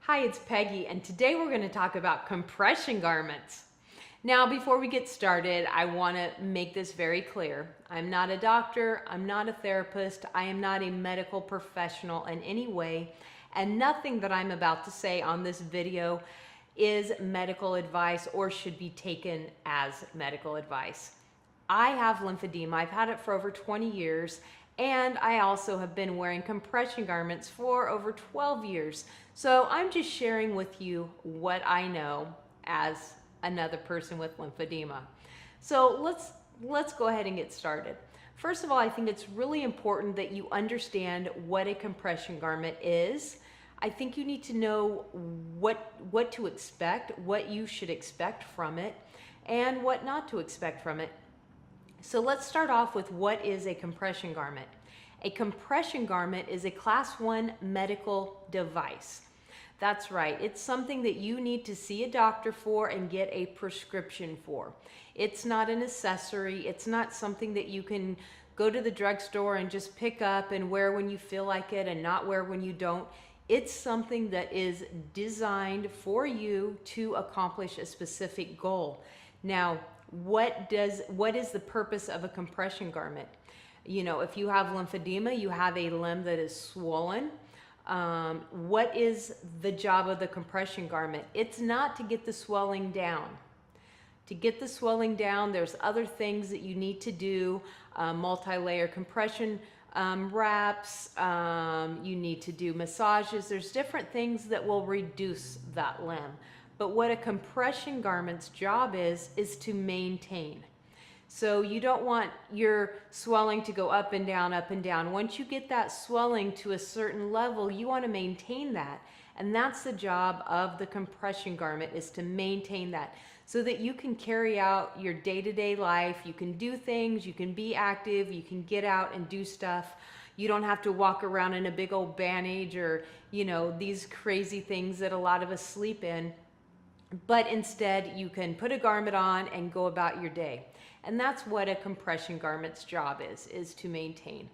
Hi, it's Peggy, and today we're going to talk about compression garments. Now, before we get started, I want to make this very clear. I'm not a doctor, I'm not a therapist, I am not a medical professional in any way, and nothing that I'm about to say on this video is medical advice or should be taken as medical advice. I have lymphedema. I've had it for over 20 years, and I also have been wearing compression garments for over 12 years. So I'm just sharing with you what I know as another person with lymphedema. So let's go ahead and get started. First of all, I think it's really important that you understand what a compression garment is. I think you need to know what to expect, what you should expect from it, and what not to expect from it. So let's start off with what is a compression garment. A compression garment is a class 1 medical device. That's right, it's something that you need to see a doctor for and get a prescription for. It's not an accessory, it's not something that you can go to the drugstore and just pick up and wear when you feel like it and not wear when you don't. It's something that is designed for you to accomplish a specific goal. Now, what is the purpose of a compression garment? You know, if you have lymphedema, you have a limb that is swollen. What is the job of the compression garment? It's not to get the swelling down. To get the swelling down, there's other things that you need to do, multi-layer compression wraps, you need to do massages. There's different things that will reduce that limb. But what a compression garment's job is to maintain. So you don't want your swelling to go up and down, up and down. Once you get that swelling to a certain level, you want to maintain that. And that's the job of the compression garment, is to maintain that so that you can carry out your day-to-day life. You can do things, you can be active, you can get out and do stuff. You don't have to walk around in a big old bandage or, you know, these crazy things that a lot of us sleep in. But instead, you can put a garment on and go about your day. And that's what a compression garment's job is to maintain.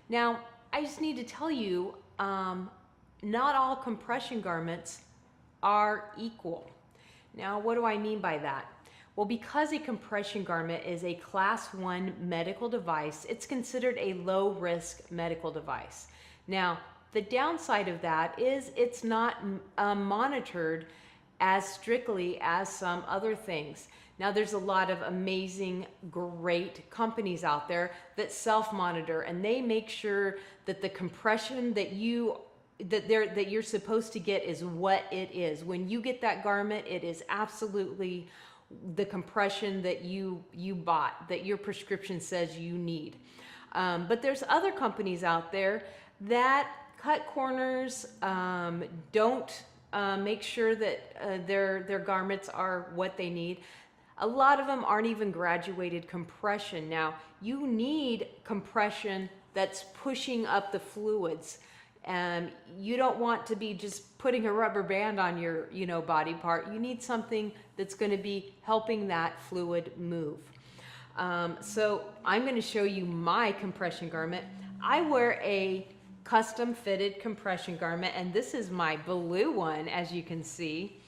Now, I just need to tell you, not all compression garments are equal. Now, what do I mean by that? Well, because a compression garment is a class 1 medical device, it's considered a low-risk medical device. Now, the downside of that is it's not monitored as strictly as some other things. Now, there's a lot of amazing, great companies out there that self-monitor, and they make sure that the compression that you're supposed to get is what it is. When you get that garment, it is absolutely the compression that you bought, that your prescription says you need. But there's other companies out there that cut corners, don't make sure that their garments are what they need. A lot of them aren't even graduated compression. Now, you need compression that's pushing up the fluids. You don't want to be just putting a rubber band on your, body part. You need something that's going to be helping that fluid move. So I'm going to show you my compression garment. I wear a custom fitted compression garment, and this is my blue one, as you can see.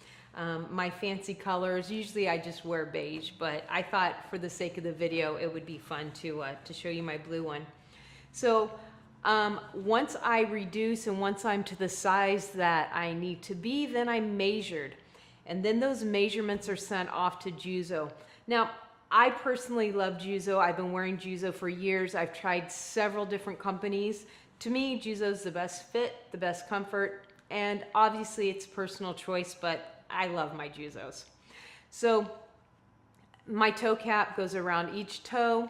My fancy colors, usually I just wear beige, but I thought for the sake of the video it would be fun to show you my blue one. So once I reduce and once I'm to the size that I need to be, then I'm measured, and then those measurements are sent off to Juzo. Now, I personally love Juzo. I've been wearing Juzo for years. I've tried several different companies. To me, Juzo's the best fit, the best comfort, and obviously it's personal choice, but I love my Juzos. So my toe cap goes around each toe.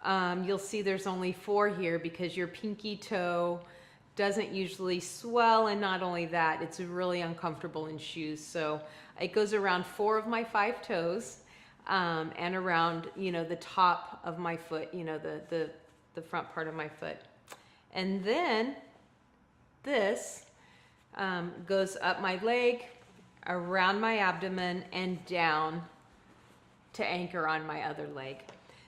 You'll see there's only 4 here because your pinky toe doesn't usually swell, and not only that, it's really uncomfortable in shoes. So it goes around 4 of my 5 toes, and around, the top of my foot, the front part of my foot. And then this goes up my leg, around my abdomen, and down to anchor on my other leg.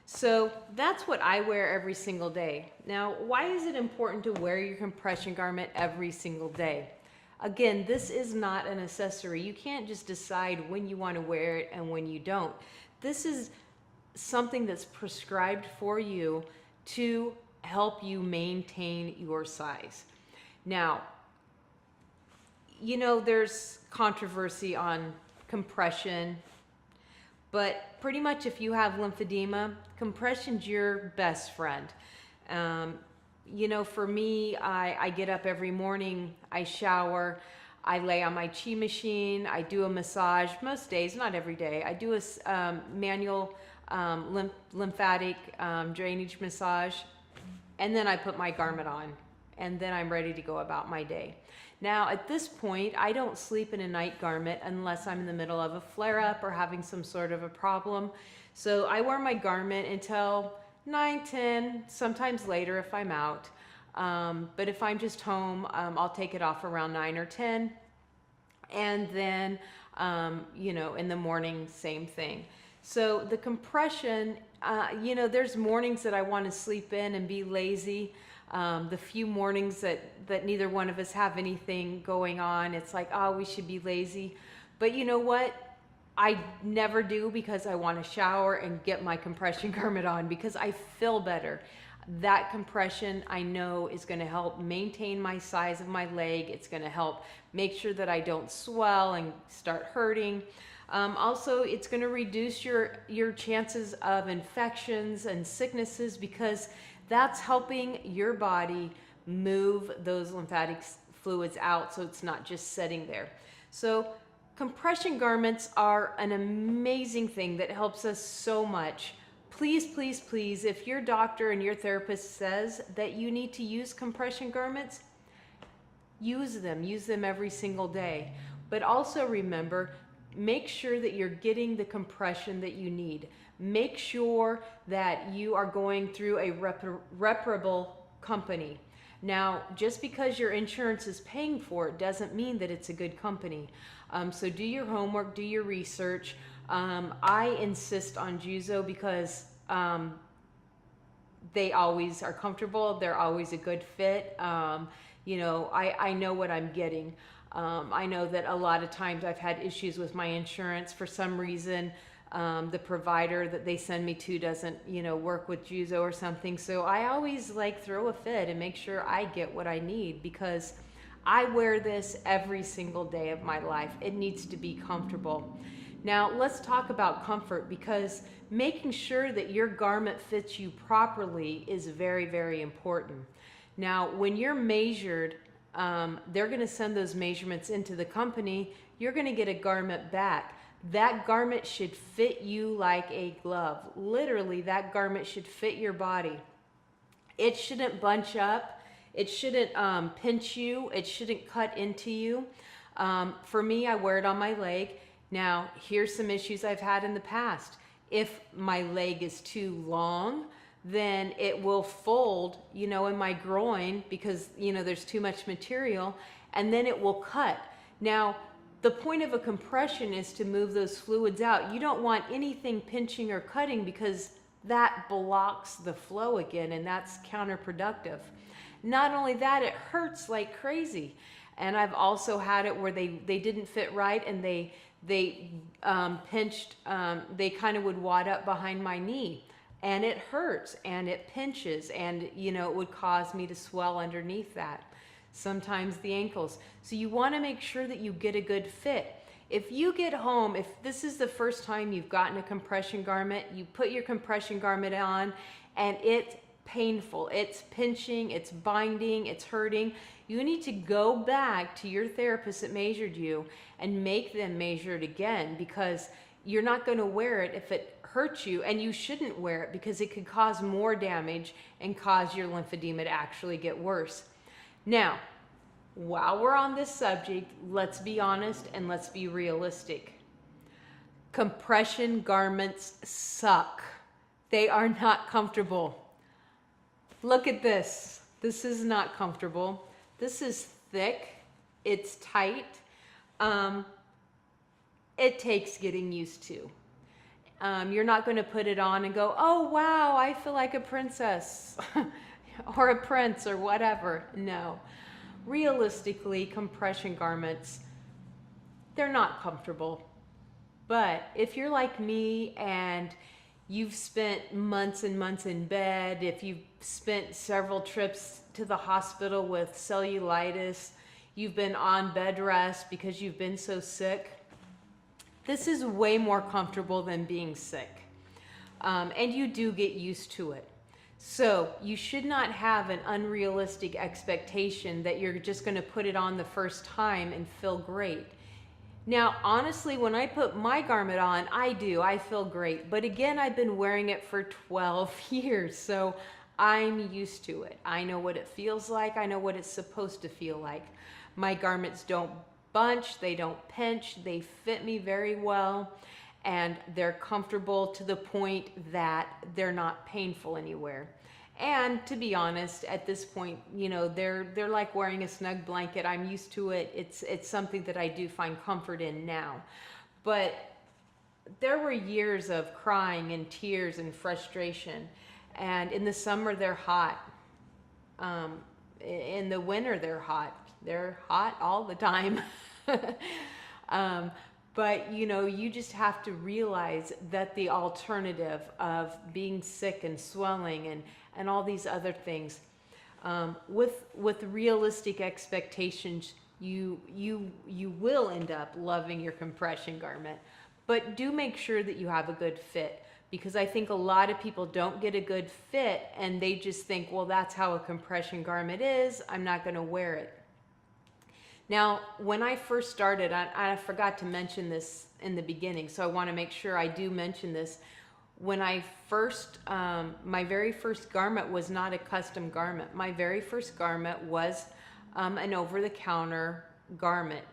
So that's what I wear every single day. Now, why is it important to wear your compression garment every single day? Again, this is not an accessory. You can't just decide when you want to wear it and when you don't. This is something that's prescribed for you to help you maintain your size. Now, you know, there's controversy on compression, but pretty much if you have lymphedema, compression's your best friend. You know, for me, I get up every morning, I shower, I lay on my chi machine, I do a massage most days, not every day. I do a manual lymphatic drainage massage, and then I put my garment on, and then I'm ready to go about my day. Now, at this point, I don't sleep in a night garment unless I'm in the middle of a flare-up or having some sort of a problem. So I wear my garment until 9, 10, sometimes later if I'm out. But if I'm just home, I'll take it off around 9 or 10. And then, you know, in the morning, same thing. So the compression, you know, there's mornings that I want to sleep in and be lazy. The few mornings that neither one of us have anything going on, it's like, oh, we should be lazy. But you know what? I never do, because I want to shower and get my compression garment on because I feel better. That compression, I know, is going to help maintain my size of my leg. It's going to help make sure that I don't swell and start hurting. Also, it's going to reduce your chances of infections and sicknesses, because that's helping your body move those lymphatic fluids out, so it's not just sitting there. So compression garments are an amazing thing that helps us so much. Please, please, please, if your doctor and your therapist says that you need to use compression garments, use them every single day. But also remember, make sure that you're getting the compression that you need. Make sure that you are going through a reputable company. Now, just because your insurance is paying for it doesn't mean that it's a good company. So do your homework, do your research. I insist on Juzo because they always are comfortable. They're always a good fit. You know, I know what I'm getting. I know that a lot of times I've had issues with my insurance for some reason. The provider that they send me to doesn't, you know, work with Juzo or something. So I always like throw a fit and make sure I get what I need, because I wear this every single day of my life. It needs to be comfortable. Now let's talk about comfort, because making sure that your garment fits you properly is very, very important. Now, when you're measured, they're going to send those measurements into the company. You're going to get a garment back. That garment should fit you like a glove. Literally, that garment should fit your body. It shouldn't bunch up. It shouldn't pinch you. It shouldn't cut into you. For me, I wear it on my leg. Now, here's some issues I've had in the past. If my leg is too long, then it will fold, you know, in my groin because, you know, there's too much material, and then it will cut. Now, the point of a compression is to move those fluids out. You don't want anything pinching or cutting, because that blocks the flow again, and that's counterproductive. Not only that, it hurts like crazy. And I've also had it where they didn't fit right, and they pinched, they kind of would wad up behind my knee, and it hurts and it pinches, and you know, it would cause me to swell underneath that. Sometimes the ankles. So you want to make sure that you get a good fit. If you get home, if this is the first time you've gotten a compression garment, you put your compression garment on and it's painful, it's pinching, it's binding, it's hurting, you need to go back to your therapist that measured you and make them measure it again, because you're not going to wear it if it hurts you, and you shouldn't wear it because it could cause more damage and cause your lymphedema to actually get worse. Now, while we're on this subject, let's be honest and let's be realistic. Compression garments suck. They are not comfortable. Look at this. This is not comfortable. This is thick. It's tight. It takes getting used to. You're not going to put it on and go, oh, wow, I feel like a princess or a prince or whatever. No. realistically, compression garments, they're not comfortable. But if you're like me and you've spent months and months in bed, if you've spent several trips to the hospital with cellulitis, you've been on bed rest because you've been so sick, this is way more comfortable than being sick. And you do get used to it. So you should not have an unrealistic expectation that you're just going to put it on the first time and feel great. Now, honestly, when I put my garment on, I feel great. But again, I've been wearing it for 12 years, so I'm used to it. I know what it feels like. I know what it's supposed to feel like. My garments don't bunch, they don't pinch, they fit me very well, and they're comfortable to the point that they're not painful anywhere. And to be honest, at this point, you know, they're like wearing a snug blanket. I'm used to it. It's something that I do find comfort in now. But there were years of crying and tears and frustration. And in the summer, they're hot. In the winter, they're hot. They're hot all the time. But, you know, you just have to realize that the alternative of being sick and swelling and all these other things, with realistic expectations, you will end up loving your compression garment. But do make sure that you have a good fit, because I think a lot of people don't get a good fit and they just think, well, that's how a compression garment is, I'm not going to wear it. Now, when I first started, I forgot to mention this in the beginning, so I want to make sure I do mention this. When I first, my very first garment was not a custom garment. My very first garment was an over-the-counter garment.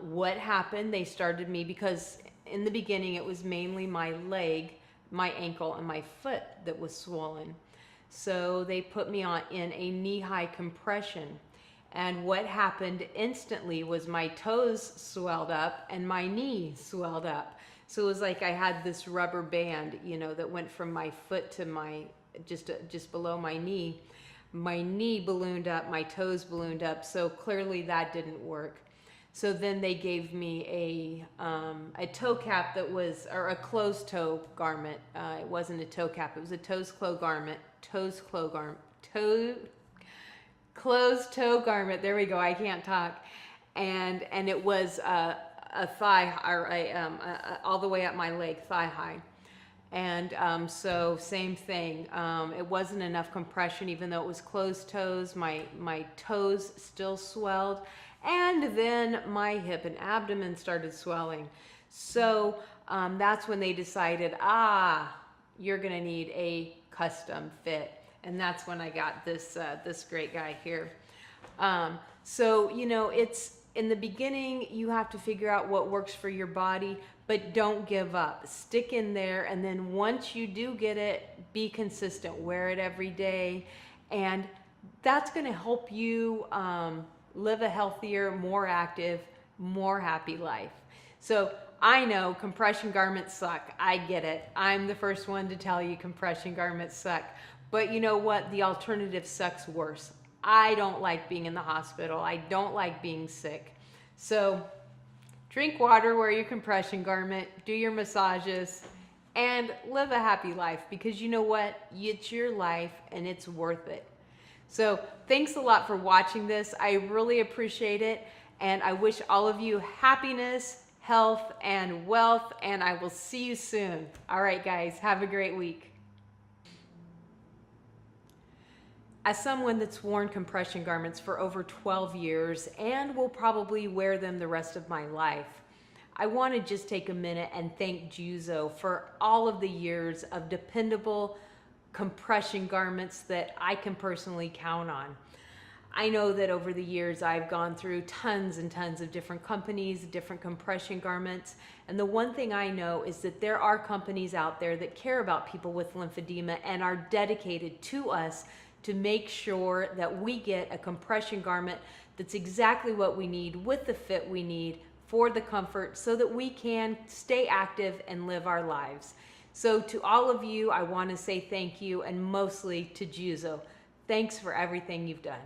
What happened, they started me, because in the beginning it was mainly my leg, my ankle, and my foot that was swollen. So they put me on in a knee-high compression. And what happened instantly was my toes swelled up and my knee swelled up. So it was like I had this rubber band, you know, that went from my foot to my, just below my knee. My knee ballooned up, my toes ballooned up, so clearly that didn't work. So then they gave me a toe cap that was, or a closed toe garment. It wasn't a toe cap, it was a closed toe garment, closed toe garment. There we go. I can't talk. And it was a thigh, or all the way up my leg, thigh high. And so same thing. It wasn't enough compression, even though it was closed toes. My toes still swelled, and then my hip and abdomen started swelling. So that's when they decided, you're gonna need a custom fit. And that's when I got this this great guy here. So, you know, it's in the beginning, you have to figure out what works for your body, but don't give up. Stick in there, and then once you do get it, be consistent. Wear it every day, and that's going to help you live a healthier, more active, more happy life. So I know compression garments suck. I get it. I'm the first one to tell you compression garments suck. But you know what? The alternative sucks worse. I don't like being in the hospital. I don't like being sick. So drink water, wear your compression garment, do your massages, and live a happy life, because you know what? It's your life and it's worth it. So thanks a lot for watching this. I really appreciate it. And I wish all of you happiness, health, and wealth. And I will see you soon. All right, guys, have a great week. As someone that's worn compression garments for over 12 years and will probably wear them the rest of my life, I want to just take a minute and thank Juzo for all of the years of dependable compression garments that I can personally count on. I know that over the years I've gone through tons and tons of different companies, different compression garments, and the one thing I know is that there are companies out there that care about people with lymphedema and are dedicated to us to make sure that we get a compression garment that's exactly what we need, with the fit we need, for the comfort, so that we can stay active and live our lives. So to all of you, I want to say thank you, and mostly to Juzo. Thanks for everything you've done.